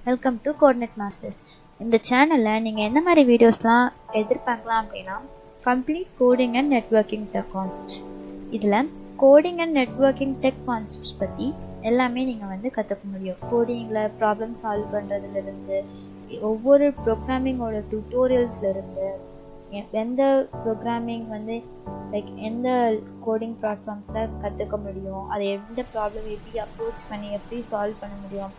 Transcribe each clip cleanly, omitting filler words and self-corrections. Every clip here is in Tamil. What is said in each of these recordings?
Welcome to coordinate masters. இந்த சேனலில் நீங்கள் எந்த மாதிரி வீடியோஸ்லாம் எதிர்பார்க்கலாம் அப்படின்னா, complete coding and networking tech concepts. இதில் coding and networking tech concepts பற்றி எல்லாமே நீங்கள் கற்றுக்க முடியும். கோடிங்கில் ப்ராப்ளம் சால்வ் பண்ணுறதுலேருந்து, ஒவ்வொரு ப்ரோக்ராமிங்கோட டியூட்டோரியல்ஸ்லேருந்து, எந்த ப்ரோக்ராமிங் லைக் எந்த கோடிங் பிளாட்ஃபார்ம்ஸில் கற்றுக்க முடியும், அதை எந்த ப்ராப்ளம் எப்படி அப்ரோச் பண்ணி எப்படி சால்வ் பண்ண முடியும்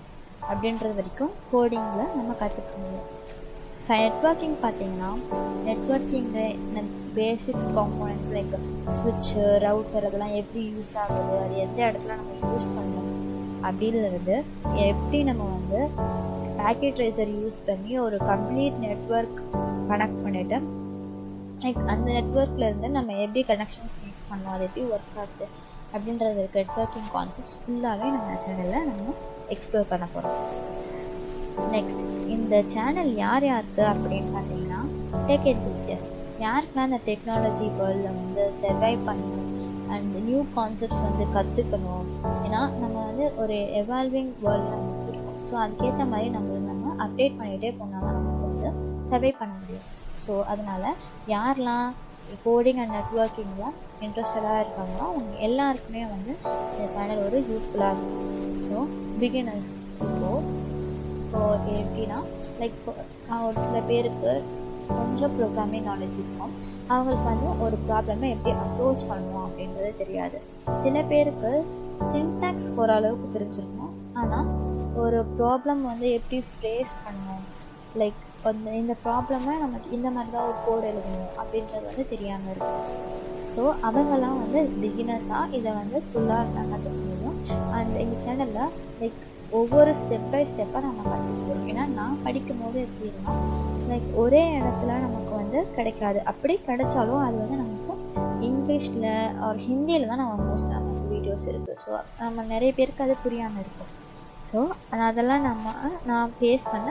அப்படின்றது வரைக்கும் கோடிங்கில் நம்ம கற்றுக்க முடியும். நெட்வொர்க்கிங் பார்த்தீங்கன்னா, நெட்வொர்க்கிங்கில் பேசிக்ஸ் காம்போனன்ட்ஸ் லைக் ஸ்விட்சு, ரவுட்டர் அதெல்லாம் எப்படி யூஸ் ஆகுது, அது எந்த இடத்துல நம்ம யூஸ் பண்ணணும் அப்படின்றது, எப்படி நம்ம பேக்கெட் ட்ரேசர் யூஸ் பண்ணி ஒரு கம்ப்ளீட் நெட்வொர்க் கனெக்ட் பண்ணிவிட்டு லைக் அந்த நெட்வொர்க்லேருந்து நம்ம எப்படி கனெக்ஷன்ஸ் மேக் பண்ணோம், அது எப்படி ஒர்க் ஆகுது அப்படின்றது இருக்க நெட்வொர்க்கிங் கான்செப்ட்ஸ் ஃபுல்லாகவே நம்ம சேனலில் நம்ம எக்ஸ்ப்ளோர் பண்ண போகிறோம். நெக்ஸ்ட், இந்த சேனல் யாருக்கு அப்படின்னு பார்த்தீங்கன்னா, டெக் என்தூசியஸ்ட், யாருக்குலாம் இந்த டெக்னாலஜி வேர்ல்டில் சர்வைவ் பண்ணணும் அண்ட் நியூ கான்செப்ட்ஸ் கற்றுக்கணும். ஏன்னா நம்ம ஒரு எவால்விங் வேர்ல்டில் இருக்கோம். ஸோ அதுக்கேற்ற மாதிரி நம்ம அப்டேட் பண்ணிகிட்டே போனால் தான் நமக்கு சர்வை பண்ண முடியும். ஸோ அதனால் யாரெலாம் கோடிங் அண்ட் நெட்வொர்க்கிங்கில் இன்ட்ரெஸ்டடாக இருக்காங்களோ அவங்க எல்லாருக்குமே இந்த சேனல் ஒரு யூஸ்ஃபுல்லாக இருக்கும். ஸோ பிகினர்ஸ் இப்போ எப்படின்னா லைக் ஒரு சில பேருக்கு கொஞ்சம் ப்ரோக்ராமிங் நாலேஜ் இருக்கும், அவங்களுக்கு ஒரு ப்ராப்ளமை எப்படி அப்ரோச் பண்ணணும் அப்படின்றது தெரியாது. சில பேருக்கு சின்டாக்ஸ் ஓரளவுக்கு தெரிஞ்சிருக்கும், ஆனால் ஒரு ப்ராப்ளம் எப்படி ஃபேஸ் பண்ணணும், லைக் இந்த ப்ராப்ளமை நமக்கு இந்த மாதிரி தான் ஒரு கோட் எழுதணும் அப்படின்றது தெரியாமல் இருக்கும். ஸோ அவங்கெல்லாம் பிகினர்ஸாக இதை ஃபுல்லாக கற்றுக்க முடியும். அண்ட் இந்த சேனலில் லைக் ஒவ்வொரு ஸ்டெப் பை ஸ்டெப்பாக நம்ம கற்றுக்க போகிறோம். ஏன்னா நான் படிக்கும் போது எப்படின்னா லைக் ஒரே இடத்துல நமக்கு கிடைக்காது. அப்படி கிடைச்சாலும் அது நமக்கு இங்கிலீஷில் ஒரு ஹிந்தியில் தான் நம்ம மோஸ்ட்டாக நமக்கு வீடியோஸ் இருக்குது. ஸோ நம்ம நிறைய பேருக்கு அது புரியாமல் இருக்கும். ஸோ அதெல்லாம் நான் ஃபேஸ் பண்ண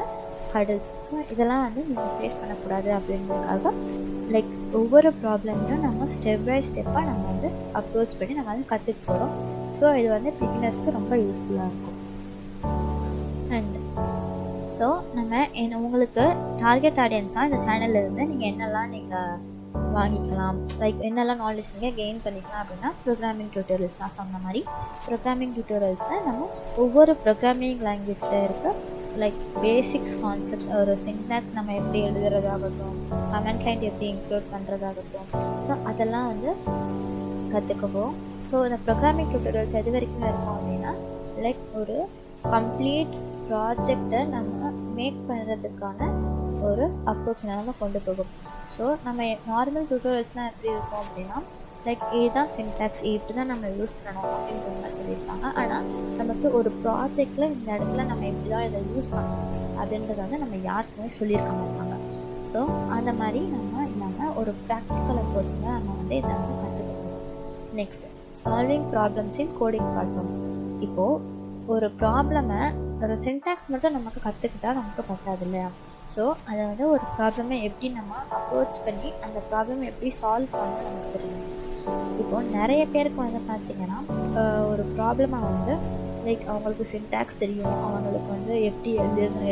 ஹர்டில்ஸ். ஸோ இதெல்லாம் நீங்கள் ஃபேஸ் பண்ணக்கூடாது அப்படின்றதுக்காக லைக் ஒவ்வொரு ப்ராப்ளமையும் நம்ம ஸ்டெப் பை ஸ்டெப்பாக நம்ம அப்ரோச் பண்ணி நம்ம கற்றுக்க போகிறோம். ஸோ இது பிகினர்ஸ்க்கு ரொம்ப யூஸ்ஃபுல்லாக இருக்கும். அண்ட் ஸோ உங்களுக்கு டார்கெட் ஆடியன்ஸாக இந்த சேனலில் இருந்து நீங்கள் என்னெல்லாம் நீங்கள் வாங்கிக்கலாம், லைக் என்னெல்லாம் நாலேஜ் நீங்கள் கெயின் பண்ணிக்கலாம் அப்படின்னா, ப்ரோக்ராமிங் டியூட்டோரியல்ஸ் நான் சொன்ன மாதிரி ப்ரோக்ராமிங் டியூட்டோரியல்ஸில் நம்ம ஒவ்வொரு ப்ரோக்ராமிங் லாங்குவேஜில் இருக்க லைக் பேசிக்ஸ் கான்செப்ட்ஸ், ஒரு சின்டாக்ஸ் நம்ம எப்படி எழுதுறதாகட்டும், கமெண்ட் லைன் எப்படி இன்க்ளூட் பண்ணுறதாகட்டும், ஸோ அதெல்லாம் கற்றுக்குவோம். ஸோ இந்த ப்ரோக்ராமிங் டியூட்டோரியல்ஸ் எது வரைக்கும் இருக்கும் அப்படின்னா, லைக் ஒரு கம்ப்ளீட் ப்ராஜெக்டை நம்ம மேக் பண்ணுறதுக்கான ஒரு அப்ரோச் நம்ம கொண்டு போகும். ஸோ நம்ம நார்மல் டியூட்டோரியல்ஸ்லாம் எப்படி இருக்கும் அப்படின்னா, லைக் இதுதான் சின்டாக்ஸ், இப்படி தான் நம்ம யூஸ் பண்ணணும் அப்படின்ற மாதிரி சொல்லியிருப்பாங்க. ஆனால் நமக்கு ஒரு ப்ராஜெக்டில் இந்த இடத்துல நம்ம எப்படி தான் இதை யூஸ் பண்ணணும் அப்படின்றத நம்ம யாருக்குமே சொல்லியிருக்க மாட்டாங்க. ஸோ அந்த மாதிரி நம்ம இல்லாமல் ஒரு ப்ராக்டிக்கல் அப்ரோச்சில் நம்ம இதை கற்றுக்கணும். நெக்ஸ்ட், சால்விங் ப்ராப்ளம்ஸ் இன் கோடிங் பிளாட்ஃபார்ம்ஸ். இப்போது ஒரு ப்ராப்ளமை ஒரு சின்டாக்ஸ் மட்டும் நமக்கு கற்றுக்கிட்டால் நமக்கு பத்தாது இல்லையா? ஸோ அதை ஒரு ப்ராப்ளமை எப்படி நம்ம அப்ரோச் பண்ணி அந்த ப்ராப்ளம் எப்படி சால்வ் பண்ணணும் நமக்கு தெரியும். இப்போது நிறைய பேருக்கு பார்த்திங்கன்னா ஒரு ப்ராப்ளமை லைக் அவங்களுக்கு சின்டாக்ஸ் தெரியும், அவங்களுக்கு எப்படி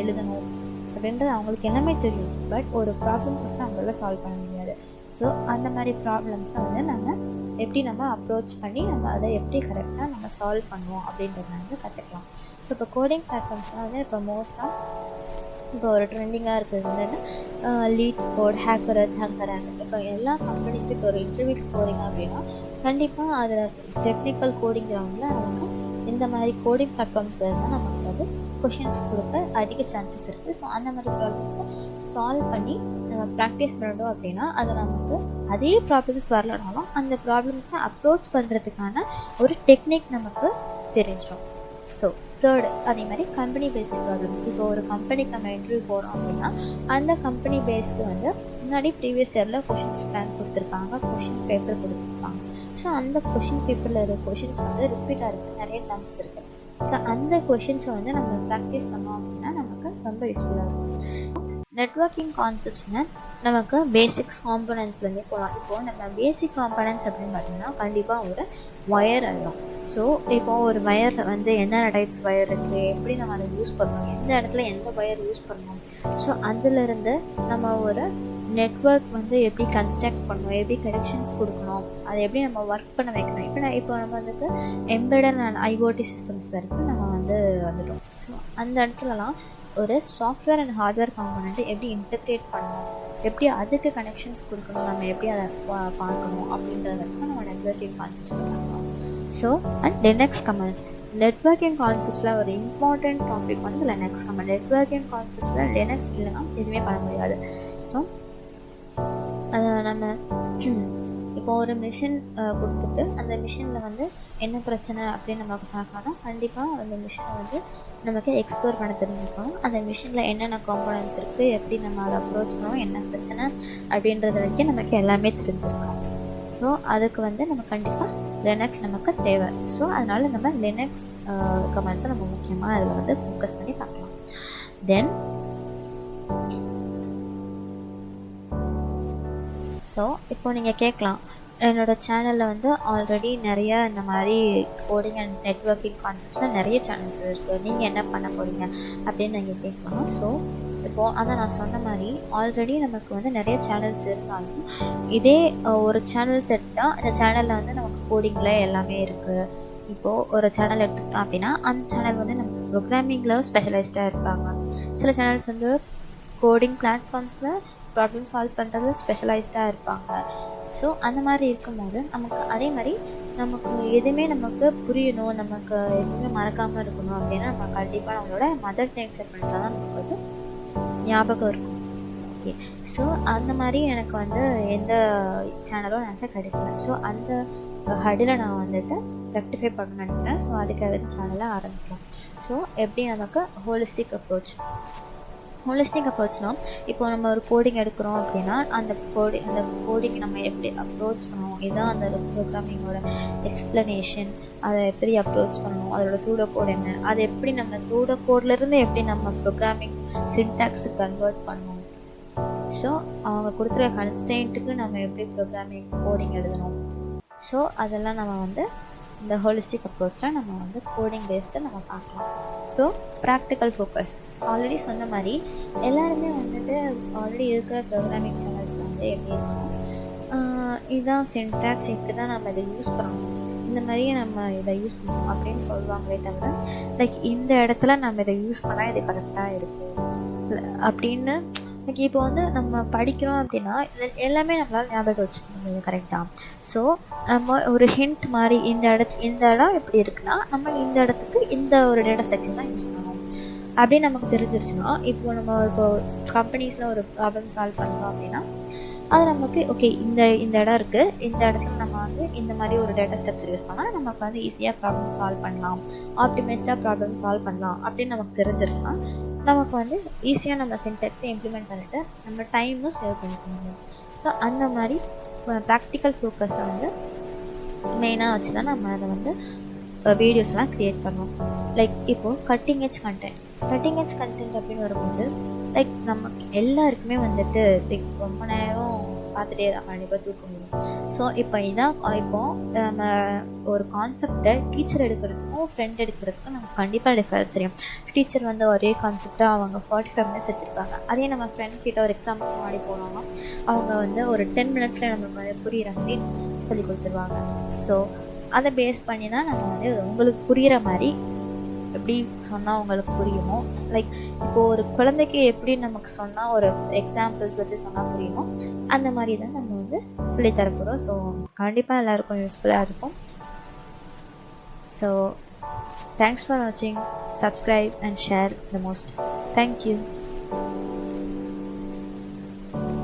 எழுதணும் அப்படின்றது அவங்களுக்கு எல்லாமே தெரியும். பட் ஒரு ப்ராப்ளம் மட்டும் அவங்களால சால்வ் பண்ண முடியாது. ஸோ அந்த மாதிரி ப்ராப்ளம்ஸை நம்ம எப்படி நம்ம அப்ரோச் பண்ணி நம்ம அதை எப்படி கரெக்டாக நம்ம சால்வ் பண்ணுவோம் அப்படின்றத கற்றுக்கலாம். ஸோ இப்போ கோடிங் பிளாட்ஃபார்ம்ஸ்லாம் இப்போ மோஸ்ட்டாக இப்போ ஒரு ட்ரெண்டிங்காக இருக்கிறது லீட் கோட், ஹேக்கர் இப்போ எல்லா கம்பெனிஸ்லையும் இப்போ ஒரு இன்டர்வியூக்கு போகிறீங்க அப்படின்னா கண்டிப்பாக அதில் டெக்னிக்கல் கோடிங் கிரவுண்டில் நமக்கு இந்த மாதிரி கோடிங் பிளாட்ஃபார்ம்ஸில் இருந்தால் நமக்கு கொஷின்ஸ் கொடுக்க அதிக சான்சஸ் இருக்குது. ஸோ அந்த மாதிரி ப்ராப்ளம்ஸை சால்வ் பண்ணி நம்ம ப்ராக்டிஸ் பண்ணணும் அப்படின்னா அது நமக்கு அதே ப்ராப்ளம்ஸ் வரலனாலும் அந்த ப்ராப்ளம்ஸை அப்ரோச் பண்ணுறதுக்கான ஒரு டெக்னிக் நமக்கு தெரிஞ்சிடும். ஸோ தேர்டு, அதே மாதிரி கம்பெனி பேஸ்டு ப்ராப்ளம்ஸ். இப்போ ஒரு கம்பெனிக்கு நம்ம இன்டர்வியூ போகிறோம் அப்படின்னா அந்த கம்பெனி பேஸ்டு முன்னாடி ப்ரீவியஸ் இயரில் கொஷின்ஸ் பிளான் கொடுத்துருப்பாங்க, கொஷின் பேப்பர் கொடுத்துருப்பாங்க. ஸோ அந்த கொஷின் பேப்பரில் இருக்கிற கொஷின்ஸ் ரிப்பீட்டாக இருக்குது, நிறைய சான்சஸ் இருக்குது. ஸோ அந்த கொஷின்ஸை நம்ம ப்ராக்டிஸ் பண்ணோம் அப்படின்னா நமக்கு ரொம்ப யூஸ்ஃபுல்லாக இருக்கும். நெட்வொர்க்கிங் கான்செப்ட்ஸ்னால் நமக்கு பேசிக்ஸ் காம்போனன்ட்ஸ்லேருந்தே போகலாம். இப்போது நம்ம பேசிக் காம்போனன்ட்ஸ் அப்படின்னு பார்த்தீங்கன்னா கண்டிப்பாக ஒரு ஒயர் ஆகிடும். ஸோ இப்போ ஒரு வயரில் வந்து என்னென்ன டைப்ஸ் வயர் இருக்குது, எப்படி நம்ம அதை யூஸ் பண்ணணும், எந்த இடத்துல எந்த வயர் யூஸ் பண்ணணும், ஸோ அதிலிருந்து நம்ம ஒரு நெட்வொர்க் வந்து எப்படி கன்ஸ்ட்ரக்ட் பண்ணணும், எப்படி கனெக்ஷன்ஸ் கொடுக்கணும், அதை எப்படி நம்ம ஒர்க் பண்ண வைக்கணும். இப்போ நம்ம வந்துட்டு எம்பெடட் அண்ட் ஐஓடி சிஸ்டம்ஸ் வரைக்கும் நம்ம வந்துட்டோம். ஸோ அந்த இடத்துலலாம் ஒரு சாஃப்ட்வேர் அண்ட் ஹார்ட்வேர் காம்பனண்ட்டை எப்படி இன்டெகிரேட் பண்ணணும், எப்படி அதுக்கு கனெக்ஷன்ஸ் கொடுக்கணும், நம்ம எப்படி அதை பார்க்கணும் அப்படின்றது வரைக்கும் நம்ம நெட்வொர்க்கிங் கான்செப்ட்ஸ் பண்ணணும். So and Linux commands, networking கான்செப்ட்ஸில் ஒரு இம்பார்ட்டண்ட் டாபிக் வந்து லினக்ஸ் கமெண்ட். நெட்வொர்க்கிங் கான்செப்ட்ஸில் லினக்ஸ் இல்லைன்னா எதுவுமே பண்ண முடியாது. ஸோ அதை நம்ம இப்போ ஒரு மிஷின் கொடுத்துட்டு அந்த மிஷினில் வந்து என்ன பிரச்சனை அப்படின்னு நம்ம பார்க்கணும். கண்டிப்பாக அந்த மிஷினை வந்து நமக்கு எக்ஸ்ப்ளோர் பண்ண தெரிஞ்சுக்கணும். அந்த மிஷினில் என்னென்ன காம்போனன்ட்ஸ் இருக்குது, எப்படி நம்ம அதை அப்ரோச் பண்ணணும், என்ன பிரச்சனை அப்படின்றது வரைக்கும் நமக்கு எல்லாமே தெரிஞ்சிருக்கணும். ஸோ அதுக்கு வந்து நம்ம கண்டிப்பாக லினக்ஸ் நமக்கு தேவை. ஸோ அதனால் நம்ம லினக்ஸ் கமெண்ட்ஸை நம்ம முக்கியமாக அதில் வந்து ஃபோக்கஸ் பண்ணி பார்க்கலாம். தென் ஸோ இப்போ நீங்கள் கேட்கலாம், என்னோடய சேனலில் வந்து ஆல்ரெடி நிறைய இந்த மாதிரி கோடிங் அண்ட் நெட்வொர்க்கிங் கான்செப்ட்ஸில் நிறைய சேனல்ஸ் இருக்குது, நீங்கள் என்ன பண்ண போகிறீங்க அப்படின்னு நீங்கள் கேட்கலாம். ஸோ இப்போது அதை நான் சொன்ன மாதிரி ஆல்ரெடி நமக்கு வந்து நிறைய சேனல்ஸ் இருந்தாலும் இதே ஒரு சேனல் செட் தான். இந்த சேனலில் வந்து நமக்கு கோடிங்கில் எல்லாமே இருக்குது. இப்போது ஒரு சேனல் எடுத்துக்கிட்டோம் அப்படின்னா அந்த சேனல் வந்து நம்ம ப்ரோக்ராமிங்கில் ஸ்பெஷலைஸ்டாக இருப்பாங்க. சில சேனல்ஸ் வந்து கோடிங் பிளாட்ஃபார்ம்ஸில் ப்ராப்ளம் சால்வ் பண்ணுறது ஸ்பெஷலைஸ்டாக இருப்பாங்க. ஸோ அந்த மாதிரி இருக்கும்போது நமக்கு அதே மாதிரி நமக்கு எதுவுமே நமக்கு புரியணும், நமக்கு எதுவுமே மறக்காமல் இருக்கணும் அப்படின்னா நம்ம கண்டிப்பாக நம்மளோட மதர் டங்க்ல படித்தா தான் நமக்கு வந்து ஞாபகம் இருக்கும். ஓகே, ஸோ அந்த மாதிரி எனக்கு வந்து எந்த சேனலும் எனக்கு கிடைக்கல. ஸோ அந்த ஹடில் நான் வந்துட்டு ரெக்டிஃபை பண்ணணும்னு நினைக்கிறேன். ஸோ அதுக்காக சேனலை ஆரம்பிக்கலாம். ஸோ எப்படி நமக்கு ஹோலிஸ்டிக் அப்ரோச்னால் இப்போ நம்ம ஒரு கோடிங் எடுக்கிறோம் அப்படின்னா அந்த கோடிங் நம்ம எப்படி அப்ரோச் பண்ணணும், இதுதான் அந்த ப்ரோக்ராமிங்கோட எக்ஸ்ப்ளனேஷன். அதை எப்படி அப்ரோச் பண்ணணும், அதோட சூடோ கோட் என்ன, அதை எப்படி நம்ம சூடோ கோட்லேருந்து எப்படி நம்ம ப்ரோக்ராமிங் சின்டாக்ஸு கன்வெர்ட் பண்ணணும். ஸோ அவங்க கொடுத்துருக்க கன்ஸ்டன்ட்டுக்கு நம்ம எப்படி ப்ரோக்ராமிங் கோடிங் எழுதணும். ஸோ அதெல்லாம் நம்ம வந்து இந்த ஹோலிஸ்டிக் அப்ரோச்சில் நம்ம வந்து கோடிங் பேஸ்டு நம்ம பார்க்கலாம். ஸோ ப்ராக்டிக்கல் ஃபோக்கஸ் ஆல்ரெடி சொன்ன மாதிரி எல்லாருமே வந்துட்டு ஆல்ரெடி இருக்கிற ப்ரோக்ராமிங் சேனல்ஸில் வந்து எப்படி இருக்கணும், இதுதான் சின்டாக்ஸ், இப்படி தான் நம்ம இதை யூஸ் பண்ணணும், இந்த மாதிரியே நம்ம இதை யூஸ் பண்ணணும் அப்படின்னு சொல்லுவாங்களே தவிர லைக் இந்த இடத்துல நம்ம இதை யூஸ் பண்ணால் இது கரெக்டாக இருக்குது அப்படின்னு இப்போ வந்து நம்ம படிக்கிறோம் அப்படின்னா எல்லாமே நம்மளால் ஞாபகம் வச்சுக்க முடியும் கரெக்டாக. ஸோ நம்ம ஒரு ஹிண்ட் மாதிரி இந்த இடம் எப்படி இருக்குன்னா நம்ம இந்த இடத்துக்கு இந்த ஒரு டேட்டா ஸ்ட்ரக்சர் தான் யூஸ் பண்ணணும் அப்படின்னு நமக்கு தெரிஞ்சிருச்சுன்னா, இப்போ நம்ம இப்போ கம்பெனிஸில் ஒரு ப்ராப்ளம் சால்வ் பண்ணுறோம் அப்படின்னா அது நமக்கு ஓகே இந்த இடம் இருக்குது, இந்த இடத்துல நம்ம வந்து இந்த மாதிரி ஒரு டேட்டா ஸ்ட்ரக்சர் யூஸ் பண்ணால் நமக்கு வந்து ஈஸியாக ப்ராப்ளம் சால்வ் பண்ணலாம், ஆப்டிமைஸ்டாக ப்ராப்ளம் சால்வ் பண்ணலாம் அப்படின்னு நமக்கு தெரிஞ்சிருச்சுன்னா நமக்கு வந்து ஈஸியாக நம்ம சின்டாக்ஸை இம்ப்ளிமெண்ட் பண்ணிவிட்டு நம்ம டைமும் சேவ் பண்ணிக்க முடியும். ஸோ அந்த மாதிரி ப்ராக்டிக்கல் ஃபோக்கஸை வந்து மெயினாக வச்சு தான் நம்ம அதை வந்து வீடியோஸ்லாம் க்ரியேட் பண்ணுவோம். லைக் இப்போது கட்டிங் எட்ஜ் கண்டென்ட் அப்படின்னு வரும்போது லைக் நமக்கு எல்லாருக்குமே வந்துட்டு லைக் ரொம்ப நேரம் பார்த்துட்டே தான் கண்டிப்பாக தூக்க முடியும். ஸோ இப்போ நம்ம ஒரு கான்செப்டை டீச்சர் எடுக்கிறதுக்கும் ஃப்ரெண்ட் எடுக்கிறதுக்கும் நமக்கு கண்டிப்பாக டிஃபரன்ஸ் தெரியும். டீச்சர் வந்து ஒரே கான்செப்டை அவங்க 45 மினிட்ஸ் எடுத்துருப்பாங்க. அதே நம்ம ஃப்ரெண்ட் கிட்ட ஒரு எக்ஸாம்பிள் முன்னாடி போனோம்னா அவங்க வந்து ஒரு 10 மினிட்ஸில் நமக்கு வந்து புரிகிற மாதிரி சொல்லி கொடுத்துருவாங்க. ஸோ அதை பேஸ் பண்ணி தான் நம்ம வந்து உங்களுக்கு புரிகிற மாதிரி எப்படி சொன்னால் உங்களுக்கு புரியுமோ, லைக் இப்போது ஒரு குழந்தைக்கு எப்படி நமக்கு சொன்னால் ஒரு எக்ஸாம்பிள்ஸ் வச்சு சொன்னால் புரியுமோ அந்த மாதிரி தான் நம்ம வந்து சொல்லித்தரப்போகிறோம். ஸோ கண்டிப்பாக எல்லாருக்கும் யூஸ்ஃபுல்லாக இருக்கும். ஸோ தேங்க்ஸ் ஃபார் வாட்சிங். Subscribe and share the most. Thank you.